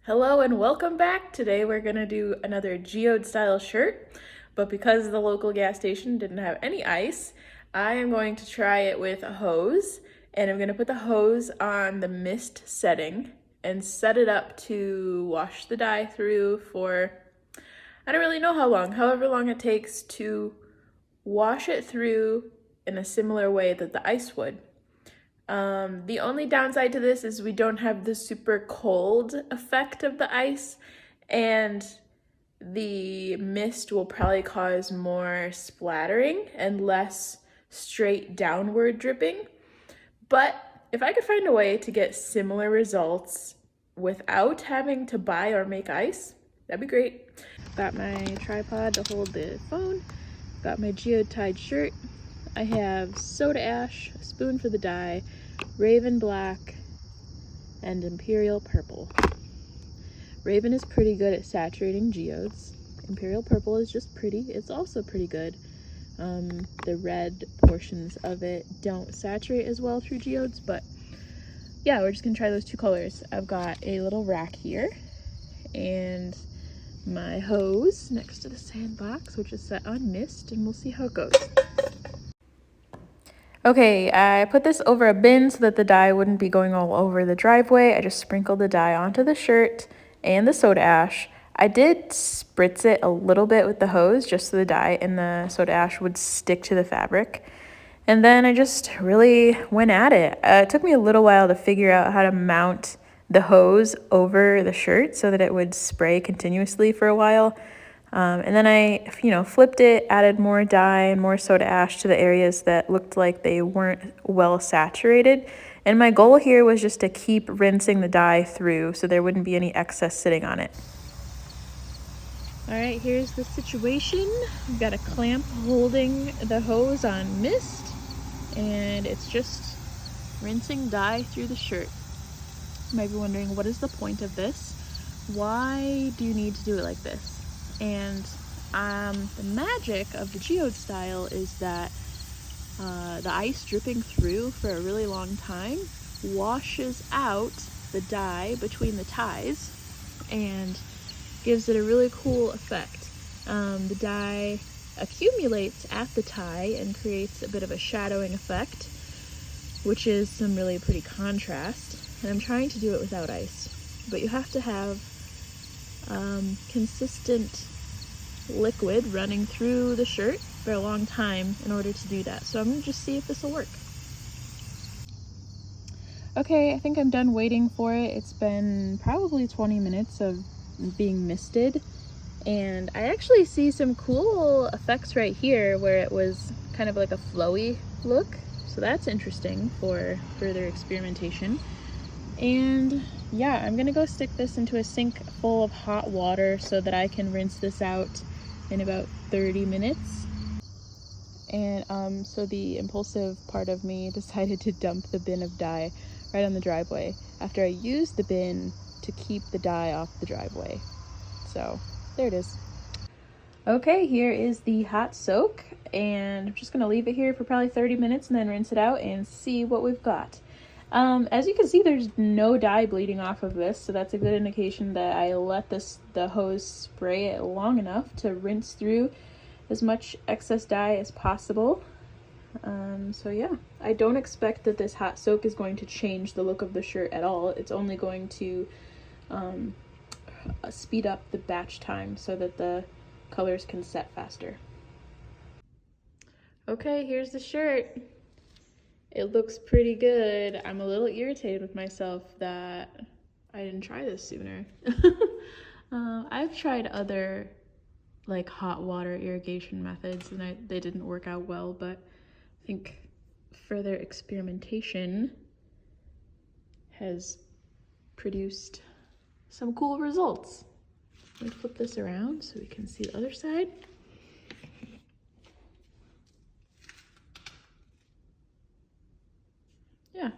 Hello and welcome back. Today we're going to do another Geode style shirt, but because the local gas station didn't have any ice, I am going to try it with a hose, and I'm going to put the hose on the mist setting and set it up to wash the dye through for, I don't really know how long, however long it takes to wash it through in a similar way that the ice would. The only downside to this is we don't have the super cold effect of the ice, and the mist will probably cause more splattering and less straight downward dripping. But if I could find a way to get similar results without having to buy or make ice, that'd be great. Got my tripod to hold the phone, got my geode tied shirt. I have soda ash, a spoon for the dye, Raven black, and Imperial purple. Raven is pretty good at saturating geodes. Imperial purple is just pretty. It's also pretty good. The red portions of it don't saturate as well through geodes, but yeah, we're just gonna try those two colors. I've got a little rack here and my hose next to the sandbox, which is set on mist, and we'll see how it goes. Okay, I put this over a bin so that the dye wouldn't be going all over the driveway. I just sprinkled the dye onto the shirt and the soda ash. I did spritz it a little bit with the hose just so the dye and the soda ash would stick to the fabric. And then I just really went at it. It took me a little while to figure out how to mount the hose over the shirt so that it would spray continuously for a while. And then I, flipped it, added more dye and more soda ash to the areas that looked like they weren't well saturated. And my goal here was just to keep rinsing the dye through so there wouldn't be any excess sitting on it. All right, here's the situation. I've got a clamp holding the hose on mist, and it's just rinsing dye through the shirt. You might be wondering, what is the point of this? Why do you need to do it like this? And the magic of the geode style is that the ice dripping through for a really long time washes out the dye between the ties and gives it a really cool effect. The dye accumulates at the tie and creates a bit of a shadowing effect, which is some really pretty contrast. And I'm trying to do it without ice, but you have to have consistent liquid running through the shirt for a long time in order to do that. So I'm gonna just see if this will work. Okay, I think I'm done waiting for it. It's been probably 20 minutes of being misted, and I actually see some cool effects right here where it was kind of like a flowy look. So that's interesting for further experimentation. And yeah, I'm gonna go stick this into a sink full of hot water so that I can rinse this out in about 30 minutes. And so the impulsive part of me decided to dump the bin of dye right on the driveway after I used the bin to keep the dye off the driveway. So there it is. Okay, here is the hot soak, and I'm just gonna leave it here for probably 30 minutes and then rinse it out and see what we've got. As you can see, there's no dye bleeding off of this, so that's a good indication that I let the hose spray it long enough to rinse through as much excess dye as possible. So yeah, I don't expect that this hot soak is going to change the look of the shirt at all. It's only going to speed up the batch time so that the colors can set faster. Okay, here's the shirt. It looks pretty good. I'm a little irritated with myself that I didn't try this sooner. I've tried other like hot water irrigation methods and they didn't work out well, but I think further experimentation has produced some cool results. Let me flip this around so we can see the other side. Yeah,